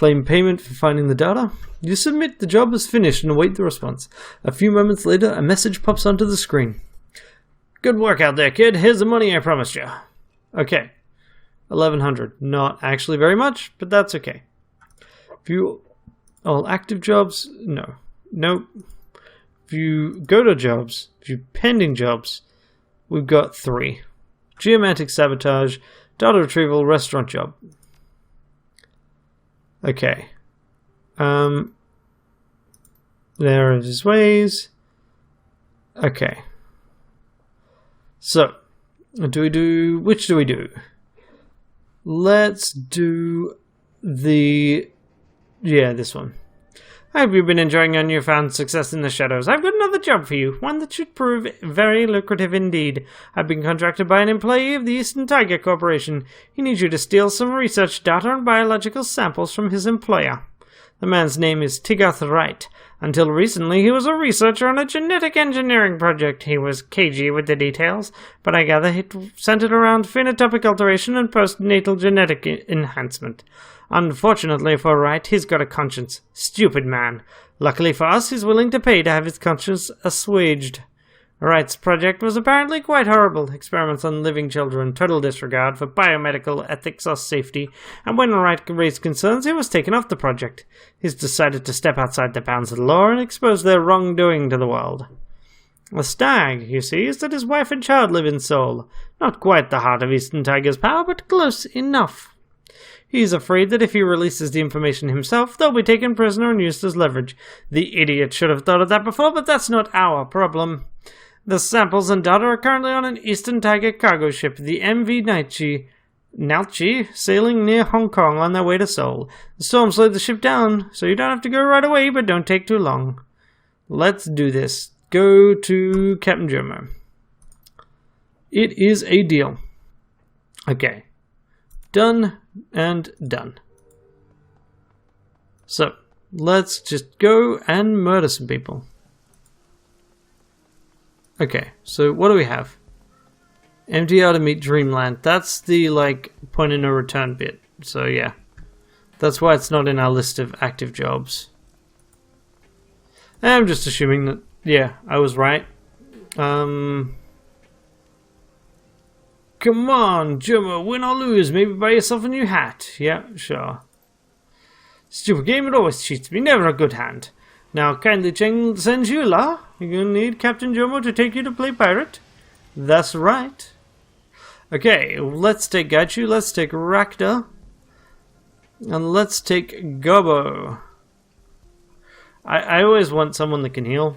Claim payment for finding the data. You submit the job is finished and await the response. A few moments later, a message pops onto the screen. Good work out there, kid. Here's the money I promised you. Okay. 1,100. Not actually very much, but that's okay. View all active jobs. No. Nope. View go to jobs. View pending jobs. We've got 3. Geomantic sabotage, data retrieval, restaurant job. Okay. There are his ways. Okay. So, which do we do? Let's do this one. I hope you've been enjoying your newfound success in the shadows. I've got another job for you, one that should prove very lucrative indeed. I've been contracted by an employee of the Eastern Tiger Corporation. He needs you to steal some research data and biological samples from his employer. The man's name is Tigarth Wright. Until recently, he was a researcher on a genetic engineering project. He was cagey with the details, but I gather it centered around phenotypic alteration and postnatal genetic enhancement. Unfortunately for Wright, he's got a conscience. Stupid man. Luckily for us, he's willing to pay to have his conscience assuaged. Wright's project was apparently quite horrible. Experiments on living children, total disregard for biomedical ethics or safety, and when Wright raised concerns, he was taken off the project. He's decided to step outside the bounds of the law and expose their wrongdoing to the world. The stag, you see, is that his wife and child live in Seoul. Not quite the heart of Eastern Tiger's power, but close enough. He's afraid that if he releases the information himself, they'll be taken prisoner and used as leverage. The idiot should have thought of that before, but that's not our problem. The samples and data are currently on an Eastern Tiger cargo ship, the MV Nalchi, sailing near Hong Kong on their way to Seoul. The storm slowed the ship down, so you don't have to go right away, but don't take too long. Let's do this. Go to Captain Jomo. It is a deal. Okay. Done and done. So, let's just go and murder some people. Okay, so what do we have? MTR to meet Dreamland. That's the, point of no return bit. So, yeah. That's why it's not in our list of active jobs. I'm just assuming that, yeah, I was right. Come on, Jomo, win or lose, maybe buy yourself a new hat. Yeah, sure. Stupid game, it always cheats me, never a good hand. Now, kindly send you, La. You're gonna need Captain Jomo to take you to play pirate. That's right. Okay, let's take Gaichu, let's take Rakta, and let's take Gobbo. I always want someone that can heal.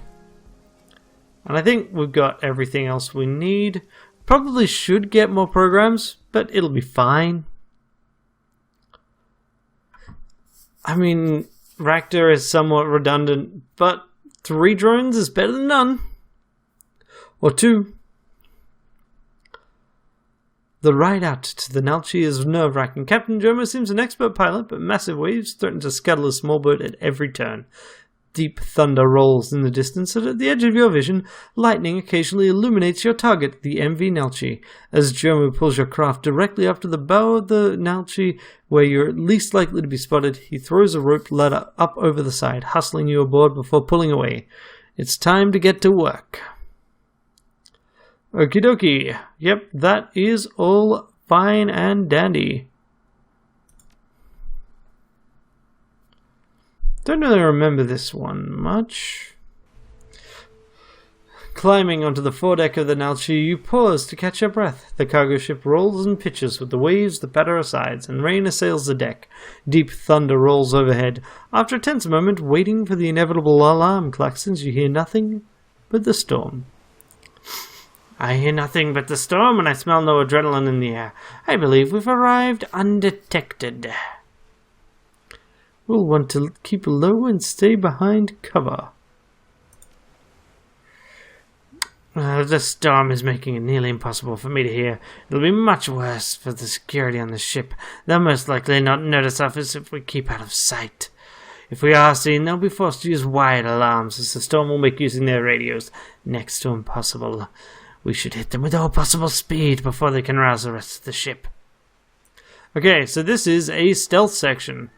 And I think we've got everything else we need. Probably should get more programs, but it'll be fine. I mean, Rakta is somewhat redundant, but 3 drones is better than none. Or 2. The ride out to the Nalchi is nerve-wracking. Captain Jomo seems an expert pilot, but massive waves threaten to scuttle a small boat at every turn. Deep thunder rolls in the distance, and at the edge of your vision, lightning occasionally illuminates your target, the MV Nalchi. As Jomo pulls your craft directly up to the bow of the Nalchi, where you're least likely to be spotted, he throws a rope ladder up over the side, hustling you aboard before pulling away. It's time to get to work. Okie dokie. Yep, that is all fine and dandy. Don't really remember this one much. Climbing onto the foredeck of the Nalchi, you pause to catch your breath. The cargo ship rolls and pitches with the waves that batter her sides, and rain assails the deck. Deep thunder rolls overhead. After a tense moment, waiting for the inevitable alarm klaxons, you hear nothing but the storm. I hear nothing but the storm, and I smell no adrenaline in the air. I believe we've arrived undetected. We'll want to keep low and stay behind cover. The storm is making it nearly impossible for me to hear. It'll be much worse for the security on the ship. They'll most likely not notice us if we keep out of sight. If we are seen, they'll be forced to use wired alarms, as the storm will make using their radios next to impossible. We should hit them with all possible speed before they can rouse the rest of the ship. Okay, so this is a stealth section.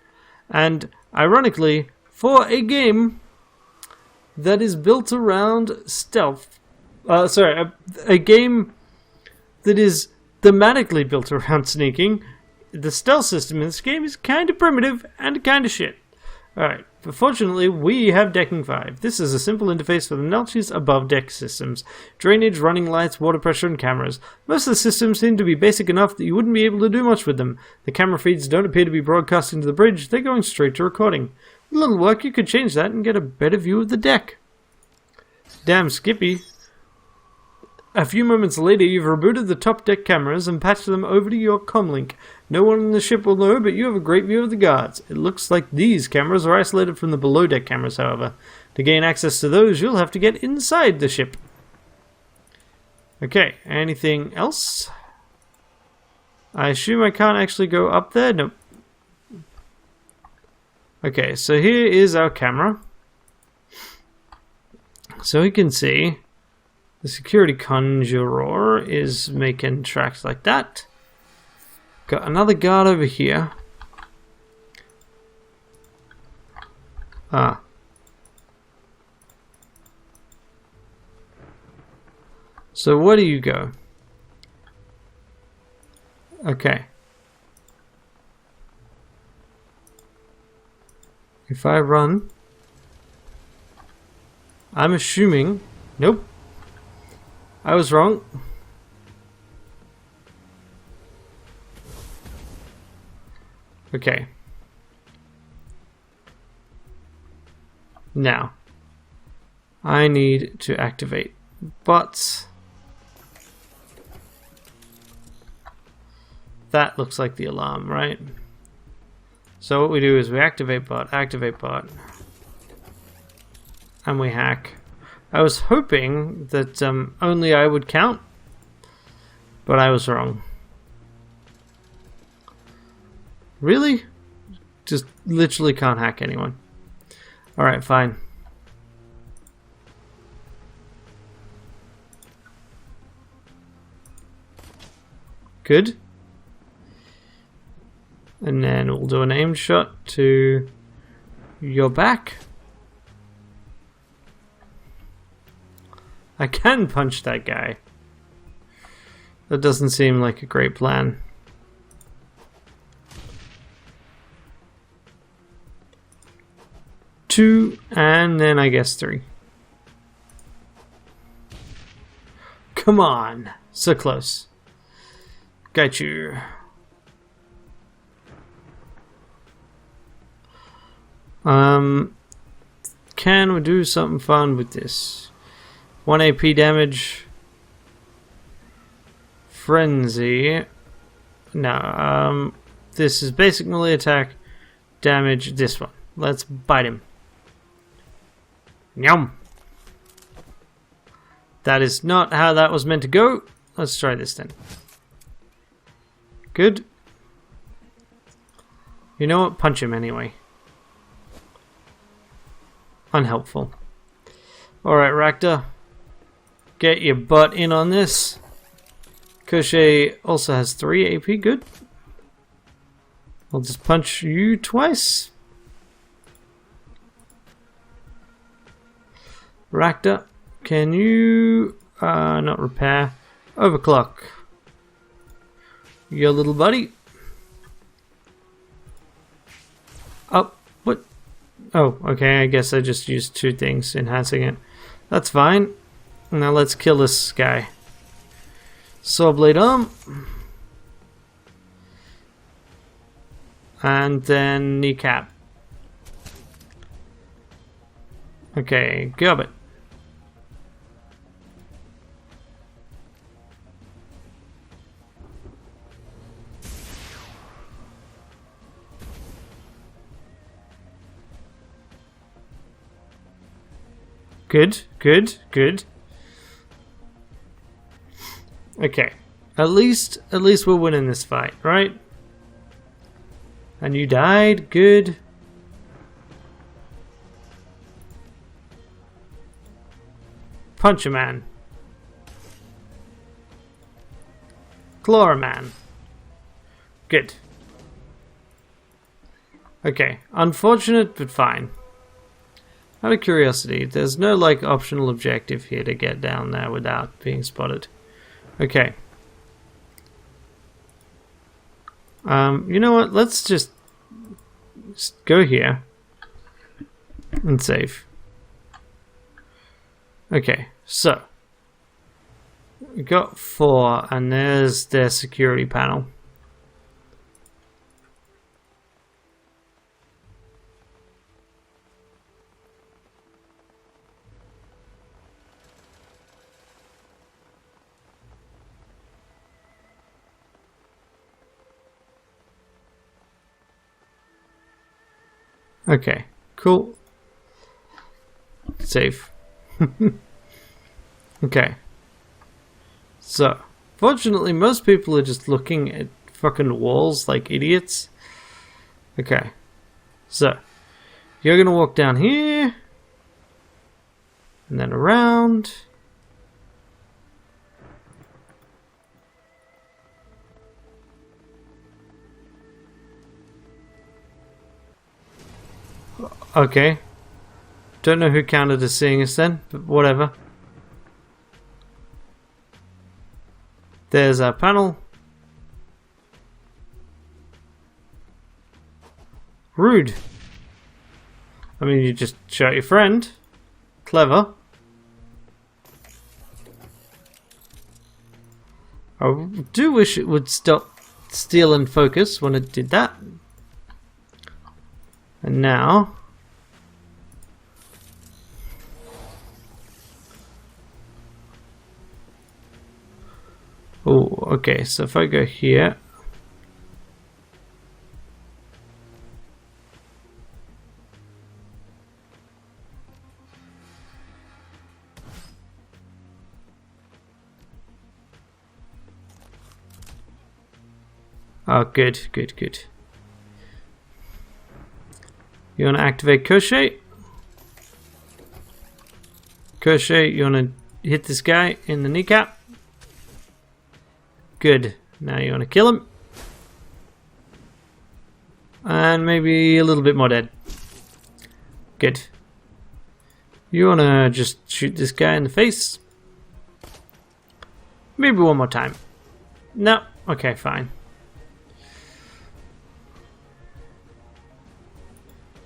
And ironically, for a game that is built around stealth, a game that is thematically built around sneaking, the stealth system in this game is kind of primitive and kind of shit. Alright, but fortunately we have Decking 5. This is a simple interface for the notches above deck systems. Drainage, running lights, water pressure, and cameras. Most of the systems seem to be basic enough that you wouldn't be able to do much with them. The camera feeds don't appear to be broadcasting to the bridge, they're going straight to recording. With a little work you could change that and get a better view of the deck. Damn Skippy. A few moments later, you've rebooted the top deck cameras and patched them over to your comlink. No one on the ship will know, but you have a great view of the guards. It looks like these cameras are isolated from the below deck cameras, however. To gain access to those, you'll have to get inside the ship. Okay, anything else? I assume I can't actually go up there? Nope. Okay, so here is our camera. So we can see the security conjurer is making tracks like that. Got another guard over here. Ah. So where do you go? Okay. If I run, I'm assuming... Nope. I was wrong. Okay. Now, I need to activate bots. That looks like the alarm, right? So what we do is we activate bot, and we hack. I was hoping that only I would count, but I was wrong. Really? Just literally can't hack anyone. Alright, fine. Good. And then we'll do an aimed shot to your back. I can punch that guy. That doesn't seem like a great plan. Two, and then I guess three. Come on. So close. Got you. Can we do something fun with this? 1 AP damage. Frenzy. No, this is basic melee attack. Damage, this one. Let's bite him. Yum. That is not how that was meant to go. Let's try this then. Good. You know what? Punch him anyway. Unhelpful. Alright, Rakta. Get your butt in on this. Crochet also has 3 AP. Good. I'll just punch you twice. Rakta, can you not repair? Overclock. Your little buddy. Oh, what? Oh, okay, I guess I just used 2 things, enhancing it. That's fine. Now let's kill this guy. Sawblade arm. And then kneecap. Okay, gob it. Good, good, good. Okay. At least we're winning this fight, right? And you died? Good. Punch a man. Claw a man. Good. Okay, unfortunate, but fine. Out of curiosity, there's no, like, optional objective here to get down there without being spotted. Okay. You know what? Let's just go here and save. Okay, so we got 4, and there's their security panel. Okay, cool. Save. Okay. So, fortunately, most people are just looking at fucking walls like idiots. Okay. So, you're gonna walk down here. And then around. Okay. Don't know who counted as seeing us then, but whatever. There's our panel. Rude. I mean, you just shot your friend. Clever. I do wish it would stop steal and focus when it did that. And now... Oh, okay, so if I go here... Oh, good, good, good. You want to activate Crochet? Crochet, you want to hit this guy in the kneecap? Good. Now you want to kill him. And maybe a little bit more dead. Good. You want to just shoot this guy in the face? Maybe one more time. No. Okay, fine.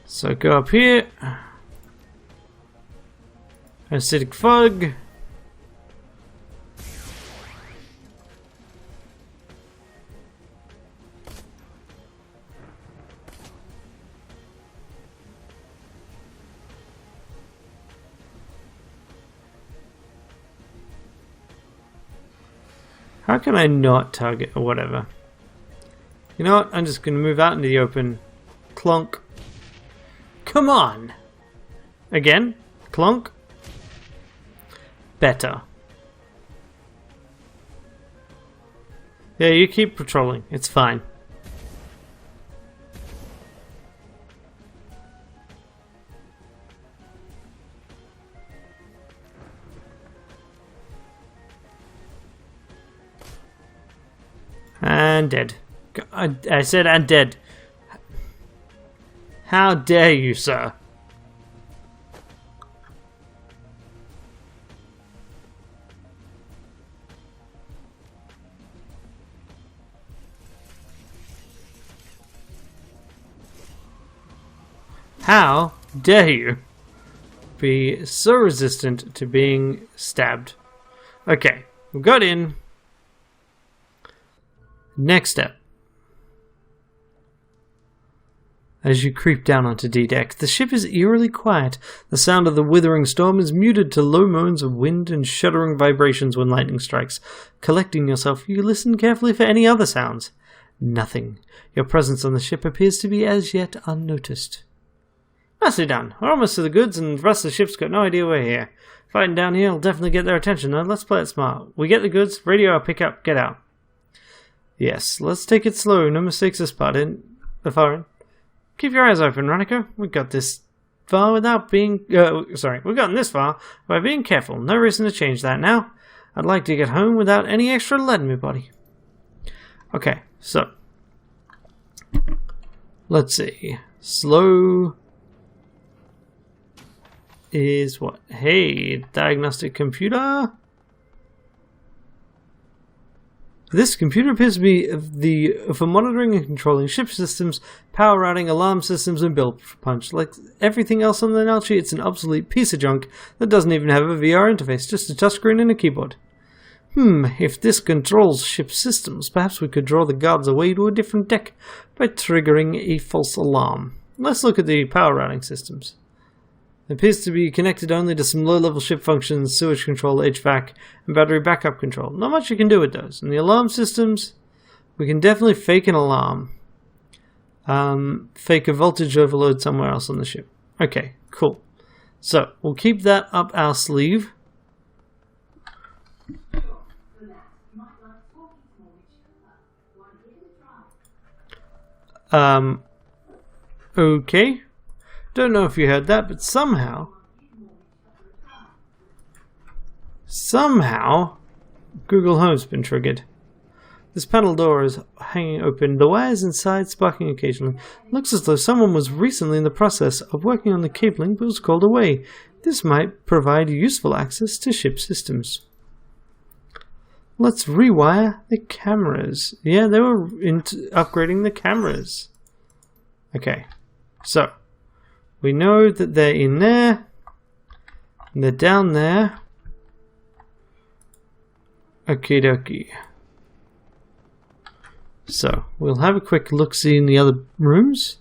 So go up here. Acidic fog. How can I not target or whatever? You know what? I'm just going to move out into the open. Clunk. Come on! Again? Clunk? Better. Yeah, you keep patrolling. It's fine. And dead. I said and dead. How dare you, sir? How dare you be so resistant to being stabbed? Okay, we got in. Next step. As you creep down onto D-Deck, the ship is eerily quiet. The sound of the withering storm is muted to low moans of wind and shuddering vibrations when lightning strikes. Collecting yourself, you listen carefully for any other sounds. Nothing. Your presence on the ship appears to be as yet unnoticed. Nicely done. We're almost to the goods and the rest of the ship's got no idea we're here. Fighting down here will definitely get their attention, though. Let's play it smart. We get the goods, radio our pickup, get out. Yes, let's take it slow. No mistakes this part in. Far. Keep your eyes open, Ranneko. We got this far without being... we've gotten this far by being careful. No reason to change that now. I'd like to get home without any extra lead in my body. Okay, so... let's see. Slow is what? Hey, diagnostic computer. This computer appears to be for monitoring and controlling ship systems, power routing, alarm systems, and bill punch. Like everything else on the analogy, it's an obsolete piece of junk that doesn't even have a VR interface, just a touchscreen and a keyboard. If this controls ship systems, perhaps we could draw the guards away to a different deck by triggering a false alarm. Let's look at the power routing systems. It appears to be connected only to some low-level ship functions, sewage control, HVAC, and battery backup control. Not much you can do with those. And the alarm systems, we can definitely fake an alarm. Fake a voltage overload somewhere else on the ship. Okay, cool. So, we'll keep that up our sleeve. Okay. Don't know if you heard that, but somehow Google Home's been triggered. This panel door is hanging open, the wires inside sparking occasionally. Looks as though someone was recently in the process of working on the cabling but was called away. This might provide useful access to ship systems. Let's rewire the cameras. Yeah, they were upgrading the cameras. Okay, so we know that they're in there, and they're down there. Okie dokie. So, we'll have a quick look-see in the other rooms.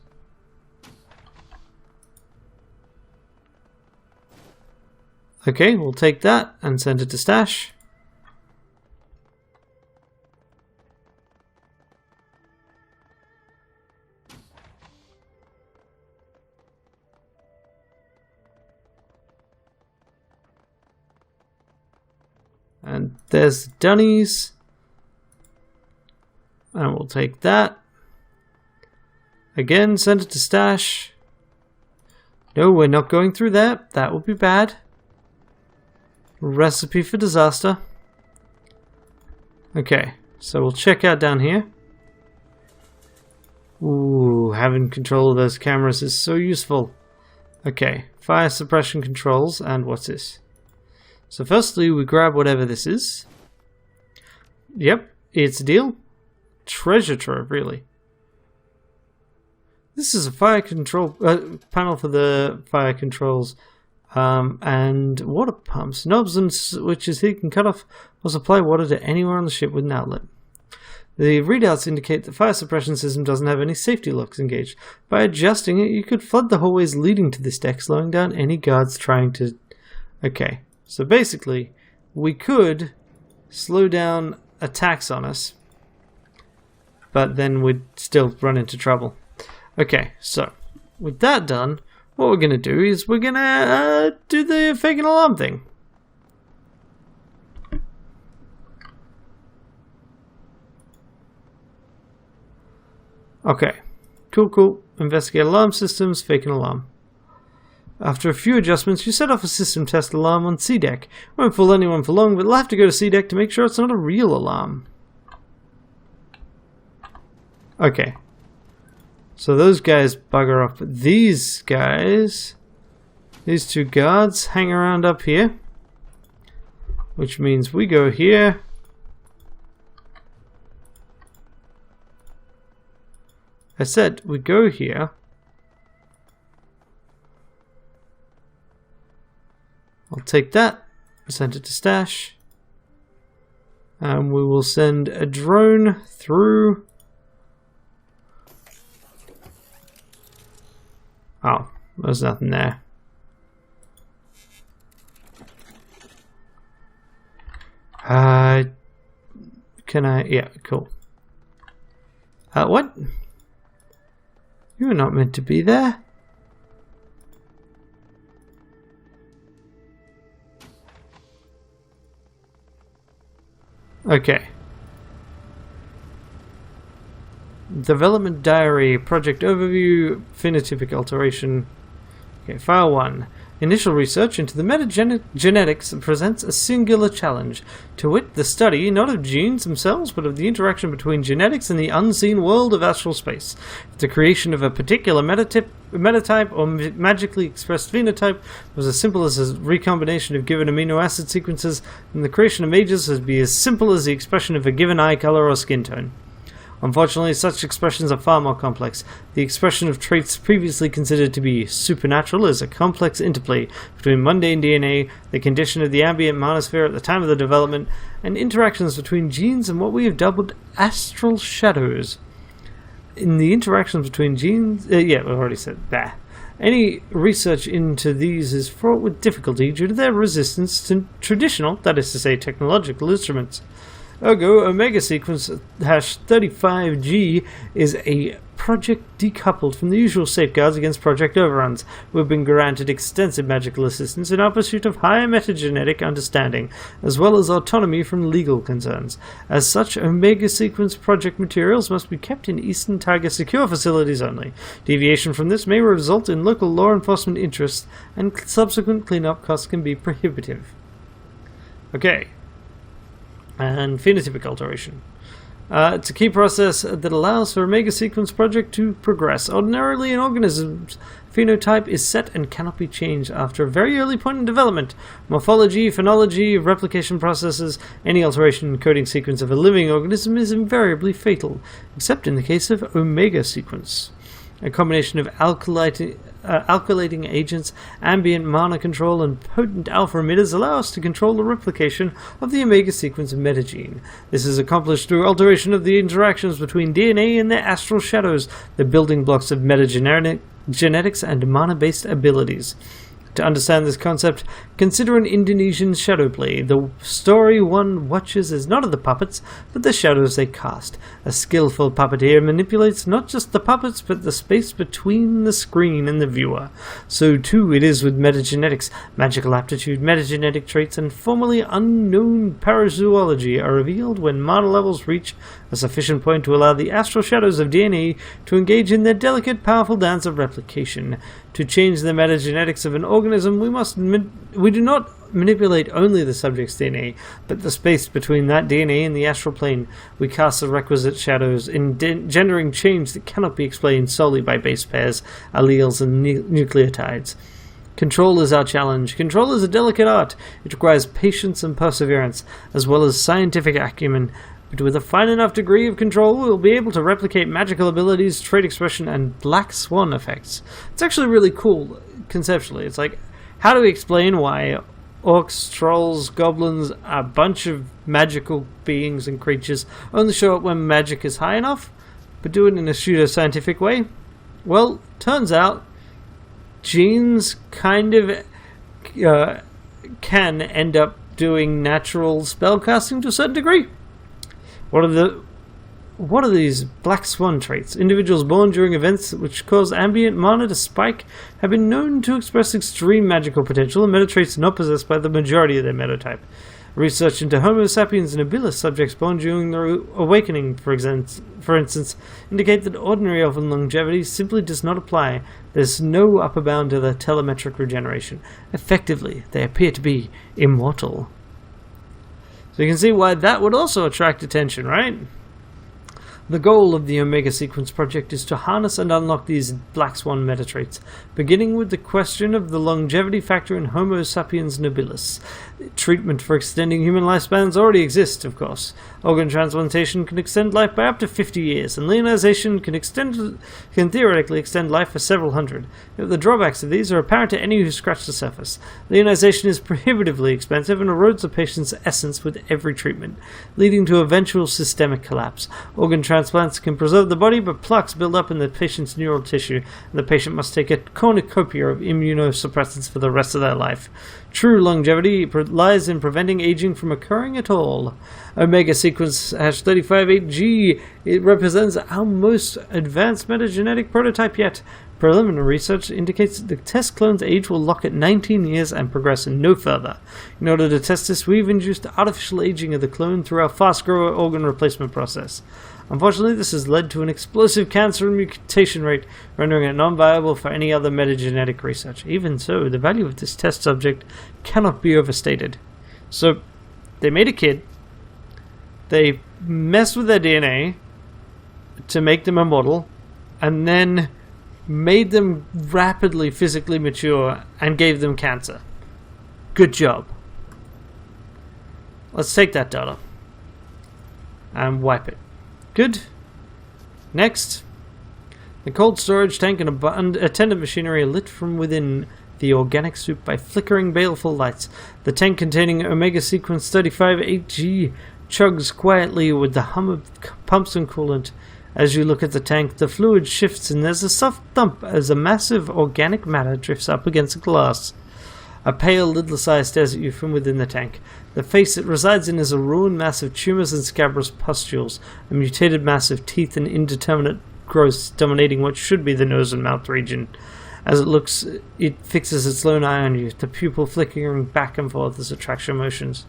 Okay, we'll take that and send it to stash. And there's the dunnies. And we'll take that. Again, send it to stash. No, we're not going through that. That would be bad. Recipe for disaster. Okay, so we'll check out down here. Ooh, having control of those cameras is so useful. Okay, fire suppression controls, and what's this? So firstly, we grab whatever this is. Yep, it's a deal. Treasure trove, really. This is a fire control panel for the fire controls and water pumps. Knobs and switches here can cut off or supply water to anywhere on the ship with an outlet. The readouts indicate the fire suppression system doesn't have any safety locks engaged. By adjusting it, you could flood the hallways leading to this deck, slowing down any guards trying to... Okay. So basically, we could slow down attacks on us, but then we'd still run into trouble. Okay, so with that done, what we're going to do is we're going to do the fake an alarm thing. Okay, cool. Investigate alarm systems, fake an alarm. After a few adjustments, you set off a system test alarm on C deck. Won't fool anyone for long, but we'll have to go to C deck to make sure it's not a real alarm. Okay. So those guys bugger off. But these guys, these two guards, hang around up here. Which means we go here. I said we go here. I'll take that, send it to stash, and we will send a drone through. Oh, there's nothing there. Can I? Yeah, cool. What? You were not meant to be there. Okay. Development diary, project overview, phenotypic alteration. Okay, file 1. Initial research into the metagenetics presents a singular challenge, to wit, the study not of genes themselves, but of the interaction between genetics and the unseen world of astral space. If the creation of a particular metatype or magically expressed phenotype was as simple as a recombination of given amino acid sequences, then the creation of mages would be as simple as the expression of a given eye color or skin tone. Unfortunately, such expressions are far more complex. The expression of traits previously considered to be supernatural is a complex interplay between mundane DNA, the condition of the ambient manosphere at the time of the development, and interactions between genes and what we have dubbed astral shadows. In the interactions between genes... we've already said that. Any research into these is fraught with difficulty due to their resistance to traditional, that is to say, technological instruments. Ergo, Omega Sequence #35G is a project decoupled from the usual safeguards against project overruns. We've been granted extensive magical assistance in our pursuit of higher metagenetic understanding, as well as autonomy from legal concerns. As such, Omega Sequence project materials must be kept in Eastern Tiger secure facilities only. Deviation from this may result in local law enforcement interests, and subsequent cleanup costs can be prohibitive. Okay. And phenotypic alteration. It's a key process that allows for Omega Sequence project to progress. Ordinarily, an organism's phenotype is set and cannot be changed after a very early point in development. Morphology, phenology, replication processes, any alteration in coding sequence of a living organism is invariably fatal, except in the case of Omega Sequence. A combination of alkylating agents, ambient mana control, and potent alpha emitters allow us to control the replication of the Omega Sequence metagene. This is accomplished through alteration of the interactions between DNA and their astral shadows, the building blocks of metagenetics and mana-based abilities. To understand this concept, consider an Indonesian shadow play. The story one watches is not of the puppets, but the shadows they cast. A skillful puppeteer manipulates not just the puppets, but the space between the screen and the viewer. So too it is with metagenetics. Magical aptitude, metagenetic traits, and formerly unknown parazoology are revealed when mana levels reach a sufficient point to allow the astral shadows of DNA to engage in their delicate, powerful dance of replication. To change the metagenetics of an organism, we do not manipulate only the subject's DNA, but the space between that DNA and the astral plane. We cast the requisite shadows, engendering change that cannot be explained solely by base pairs, alleles, and nucleotides. Control is our challenge. Control is a delicate art. It requires patience and perseverance, as well as scientific acumen. But with a fine enough degree of control, we will be able to replicate magical abilities, trait expression, and black swan effects. It's actually really cool, conceptually. It's like, how do we explain why orcs, trolls, goblins, a bunch of magical beings and creatures only show up when magic is high enough, but do it in a pseudo-scientific way? Well, turns out, genes kind of can end up doing natural spellcasting to a certain degree. What are these black swan traits? Individuals born during events which cause ambient mana to spike have been known to express extreme magical potential and meta traits not possessed by the majority of their metatype. Research into Homo sapiens nobilis subjects born during their awakening, for instance, indicate that ordinary elven longevity simply does not apply. There's no upper bound to the telemetric regeneration. Effectively, they appear to be immortal. So you can see why that would also attract attention, right? The goal of the Omega Sequence project is to harness and unlock these black swan meta traits, beginning with the question of the longevity factor in Homo sapiens nobilis. Treatment for extending human lifespans already exists, of course. Organ transplantation can extend life by up to 50 years, and leonization can theoretically extend life for several hundred. Yet the drawbacks of these are apparent to any who scratch the surface. Leonization is prohibitively expensive and erodes a patient's essence with every treatment, leading to eventual systemic collapse. Organ transplants can preserve the body, but plaques build up in the patient's neural tissue, and the patient must take a cornucopia of immunosuppressants for the rest of their life. True longevity lies in preventing aging from occurring at all. Omega Sequence #358G, it represents our most advanced metagenetic prototype yet. Preliminary research indicates that the test clone's age will lock at 19 years and progress no further. In order to test this, we've induced artificial aging of the clone through our fast grower organ replacement process. Unfortunately, this has led to an explosive cancer and mutation rate, rendering it non-viable for any other metagenetic research. Even so, the value of this test subject cannot be overstated. So, they made a kid, they messed with their DNA to make them immortal, and then made them rapidly physically mature and gave them cancer. Good job. Let's take that data and wipe it. Good. Next. The cold storage tank and attendant machinery are lit from within the organic soup by flickering baleful lights. The tank containing Omega Sequence 35-8G chugs quietly with the hum of pumps and coolant. As you look at the tank, the fluid shifts and there's a soft thump as a massive organic matter drifts up against the glass. A pale, lidless eye stares at you from within the tank. The face it resides in is a ruined mass of tumors and scabrous pustules, a mutated mass of teeth and indeterminate growths dominating what should be the nose and mouth region. As it looks, it fixes its lone eye on you, the pupil flickering back and forth as it tracks your motions.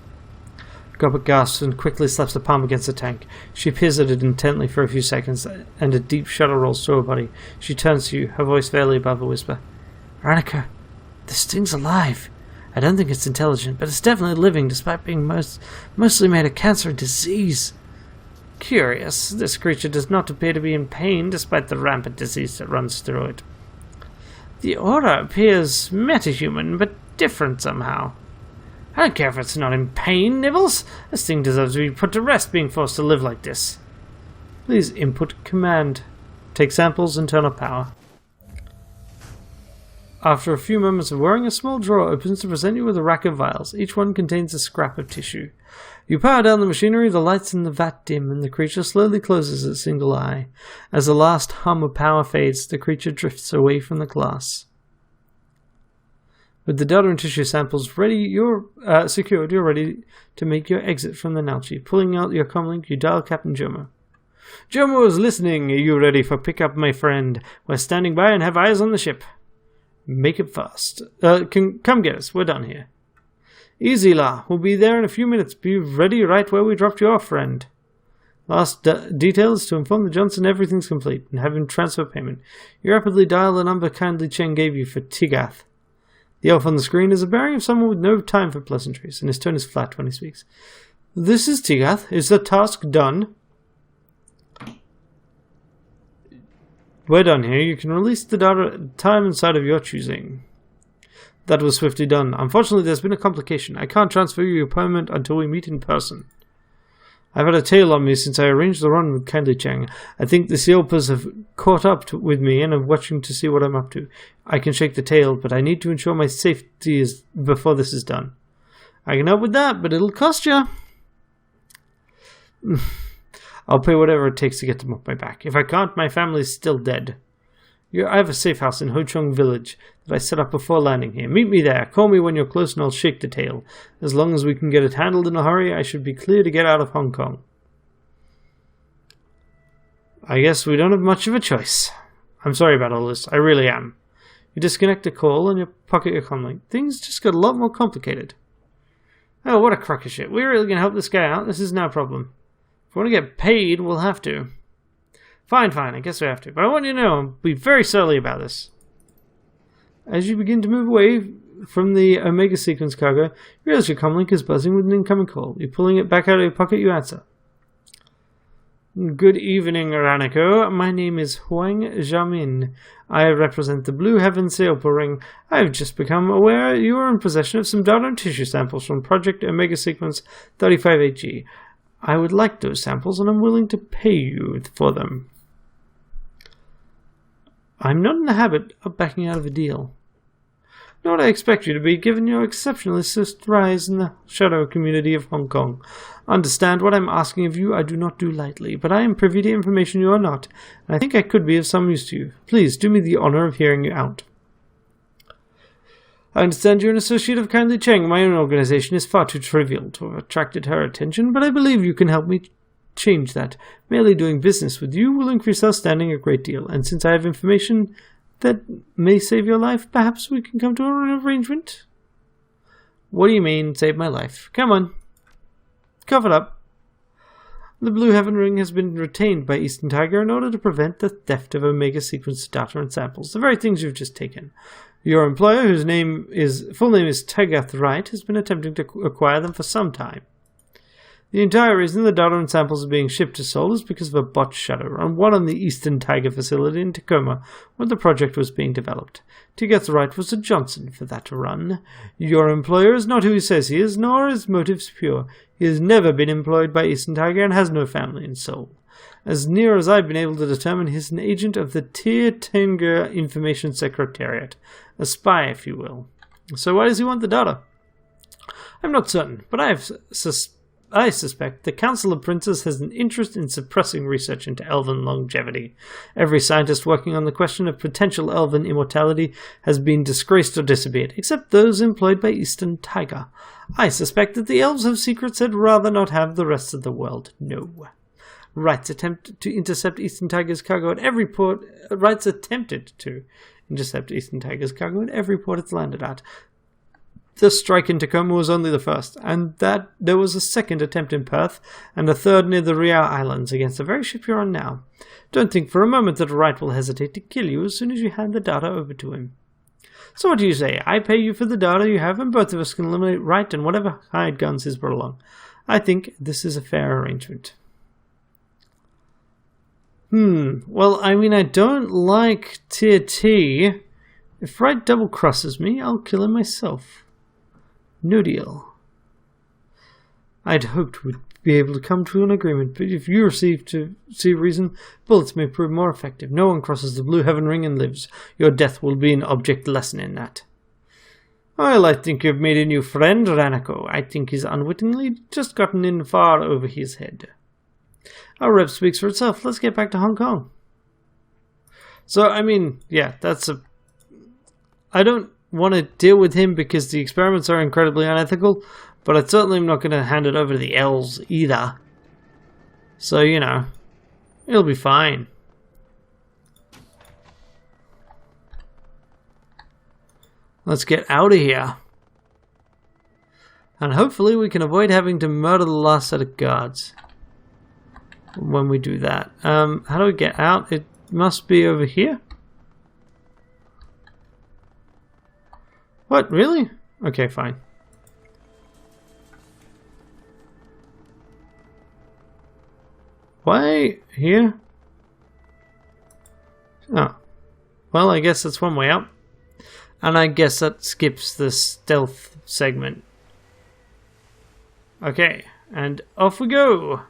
Gobbert gasps and quickly slaps a palm against the tank. She peers at it intently for a few seconds, and a deep shudder rolls through her body. She turns to you, her voice barely above a whisper. Ranneko, this thing's alive. I don't think it's intelligent, but it's definitely living, despite being mostly made of cancer and disease. Curious, this creature does not appear to be in pain, despite the rampant disease that runs through it. The aura appears metahuman, but different somehow. I don't care if it's not in pain, Nibbles. This thing deserves to be put to rest being forced to live like this. Please input command. Take samples and turn off power. After a few moments of whirring, a small drawer opens to present you with a rack of vials. Each one contains a scrap of tissue. You power down the machinery, the lights in the vat dim, and the creature slowly closes its single eye. As the last hum of power fades, the creature drifts away from the glass. With the data and tissue samples ready, secured, you're ready to make your exit from the Nalchi. Pulling out your comlink, you dial Captain Jomo. Jomo is listening. Are you ready for pickup, my friend? We're standing by and have eyes on the ship. Make it fast. Come get us. We're done here. Easy, La. We'll be there in a few minutes. Be ready right where we dropped you off, friend. Last details to inform the Johnson everything's complete and have him transfer payment. You rapidly dial the number kindly Chen gave you for Tigath. The elf on the screen is a bearing of someone with no time for pleasantries, and his tone is flat when he speaks. This is Tigath. Is the task done? We're done here. You can release the data at a time and side of your choosing. That was swiftly done. Unfortunately, there's been a complication. I can't transfer you your payment until we meet in person. I've had a tail on me since I arranged the run with Kindly Chang. I think the Sealpers have caught up with me and are watching to see what I'm up to. I can shake the tail, but I need to ensure my safety before this is done. I can help with that, but it'll cost you. I'll pay whatever it takes to get them off my back. If I can't, my family's still dead. I have a safe house in Ho Chung Village that I set up before landing here. Meet me there. Call me when you're close and I'll shake the tail. As long as we can get it handled in a hurry, I should be clear to get out of Hong Kong. I guess we don't have much of a choice. I'm sorry about all this. I really am. You disconnect the call and you pocket your comlink. Things just got a lot more complicated. Oh, what a crock of shit. We're really going to help this guy out. This is no problem. If we want to get paid, we'll have to. Fine, I guess we have to. But I want you to know, I'll be very surly about this. As you begin to move away from the Omega Sequence cargo, you realize your comlink is buzzing with an incoming call. You're pulling it back out of your pocket, you answer. Good evening, Ranneko. My name is Huang Jiamin. I represent the Blue Heaven Sailpur Ring. I have just become aware you are in possession of some data and tissue samples from Project Omega Sequence 35-8G. I would like those samples, and I'm willing to pay you for them. I'm not in the habit of backing out of a deal. Nor would I expect you to be, given your exceptionally swift rise in the shadow community of Hong Kong. Understand what I'm asking of you I do not do lightly, but I am privy to information you are not, and I think I could be of some use to you. Please, do me the honor of hearing you out. I understand you're an associate of Kindly Cheng. My own organization is far too trivial to have attracted her attention, but I believe you can help me change that. Merely doing business with you will increase our standing a great deal, and since I have information that may save your life, perhaps we can come to an arrangement? What do you mean, save my life? Come on. Cough it up. The Blue Heaven Ring has been retained by Eastern Tiger in order to prevent the theft of Omega sequence data and samples, the very things you've just taken. Your employer, whose full name is Tagath Wright, has been attempting to acquire them for some time. The entire reason the data and samples are being shipped to Seoul is because of a botched Shadowrun, one on the Eastern Tiger facility in Tacoma, where the project was being developed. Tagath Wright was a Johnson for that run. Your employer is not who he says he is, nor are his motives pure. He has never been employed by Eastern Tiger and has no family in Seoul. As near as I've been able to determine, he is an agent of the Tier Information Secretariat. A spy, if you will. So why does he want the data? I'm not certain, but I suspect the Council of Princes has an interest in suppressing research into elven longevity. Every scientist working on the question of potential elven immortality has been disgraced or disappeared, except those employed by Eastern Tiger. I suspect that the elves have secrets they'd rather not have the rest of the world know. Wright's attempt to intercept Eastern Tiger's cargo at every port. Wright's attempted to intercept Eastern Tiger's cargo at every port it's landed at. The strike in Tacoma was only the first, and that there was a second attempt in Perth, and a third near the Riau Islands against the very ship you're on now. Don't think for a moment that Wright will hesitate to kill you as soon as you hand the data over to him. So what do you say? I pay you for the data you have, and both of us can eliminate Wright and whatever hired guns he's brought along. I think this is a fair arrangement. Well, I mean, I don't like Tier T. If Wright double-crosses me, I'll kill him myself. No deal. I'd hoped we'd be able to come to an agreement, but if you receive to see reason, bullets may prove more effective. No one crosses the Blue Heaven Ring and lives. Your death will be an object lesson in that. Well, I think you've made a new friend, Ranneko. I think he's unwittingly just gotten in far over his head. Our rep speaks for itself. Let's get back to Hong Kong. So, I mean, yeah, I don't want to deal with him because the experiments are incredibly unethical, but I certainly am not going to hand it over to the elves either. So, you know, it'll be fine. Let's get out of here. And hopefully we can avoid having to murder the last set of guards when we do that. How do we get out? It must be over here. What, really? Okay, fine. Why here? Oh. Well, I guess that's one way out. And I guess that skips the stealth segment. Okay, and off we go!